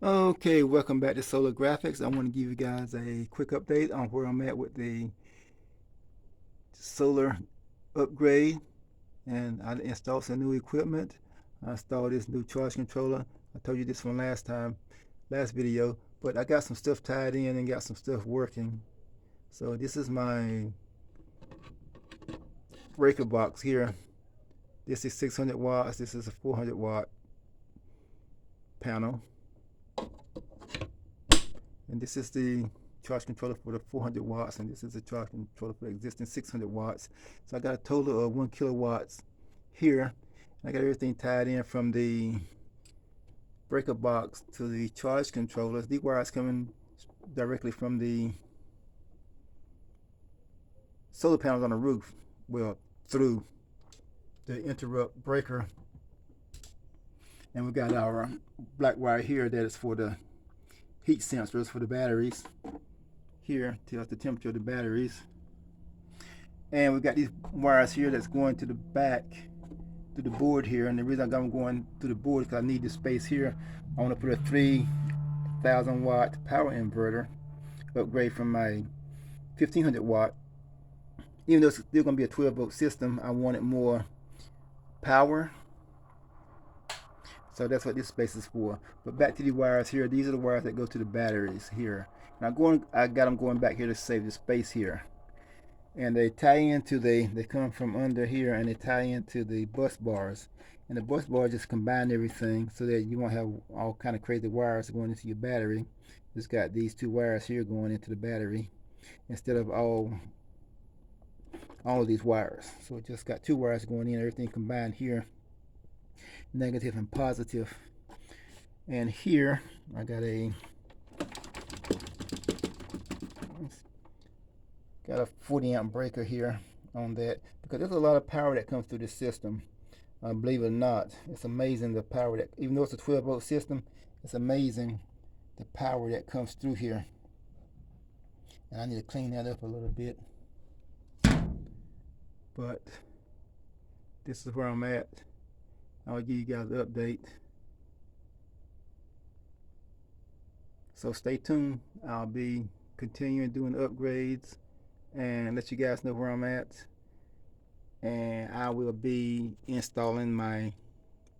Okay, welcome back to Solar Graphics. I want to give you guys a quick update on where I'm at with the solar upgrade. And I installed some new equipment. I installed this new charge controller. I told you this from last video, but I got some stuff tied in and got some stuff working. So this is my breaker box here. This is 600 watts. This is a 400 watt panel. And this is the charge controller for the 400 watts, and this is a charge controller for the existing 600 watts. So I got a total of 1 kilowatts here. I got everything tied in from the breaker box to the charge controllers. These wires coming directly from the solar panels on the roof, well, through the interrupt breaker. And we got our black wire here that is for the heat sensors for the batteries. Here tells the temperature of the batteries. And we got these wires here that's going to the back to the board here. And the reason I'm going to the board is because I need the space here. I want to put a 3,000 watt power inverter, upgrade from my 1500 watt. Even though it's still going to be a 12 volt system, I wanted more power. So that's what this space is for. But back to the wires here. These are the wires that go to the batteries here. And I got them going back here to save the space here. And they tie into they come from under here and they tie into the bus bars. And the bus bars just combine everything so that you won't have all kind of crazy wires going into your battery. Just got these two wires here going into the battery instead of all of these wires. So it just got two wires going in, everything combined here, negative and positive. And here I got a 40 amp breaker here on that, because there's a lot of power that comes through this system. Believe it or not, it's amazing the power that, even though it's a 12 volt system, it's amazing the power that comes through here. And I need to clean that up a little bit, but this is where I'm at. I'll give you guys an update. So stay tuned. I'll be continuing doing upgrades and let you guys know where I'm at. And I will be installing my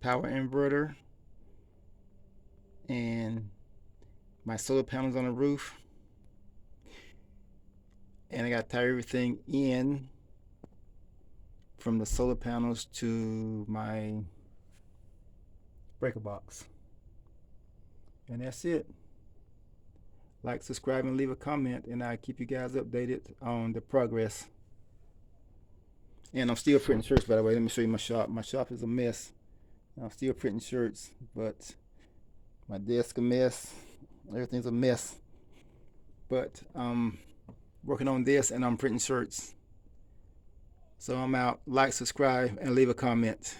power inverter and my solar panels on the roof. And I got to tie everything in from the solar panels to my breaker box. And that's it. Like, subscribe, and leave a comment, and I'll keep you guys updated on the progress. And I'm still printing shirts, by the way. Let me show you my shop. My shop is a mess. I'm still printing shirts, but my desk a mess. Everything's a mess. But I'm working on this, and I'm printing shirts. So I'm out. Like, subscribe, and leave a comment.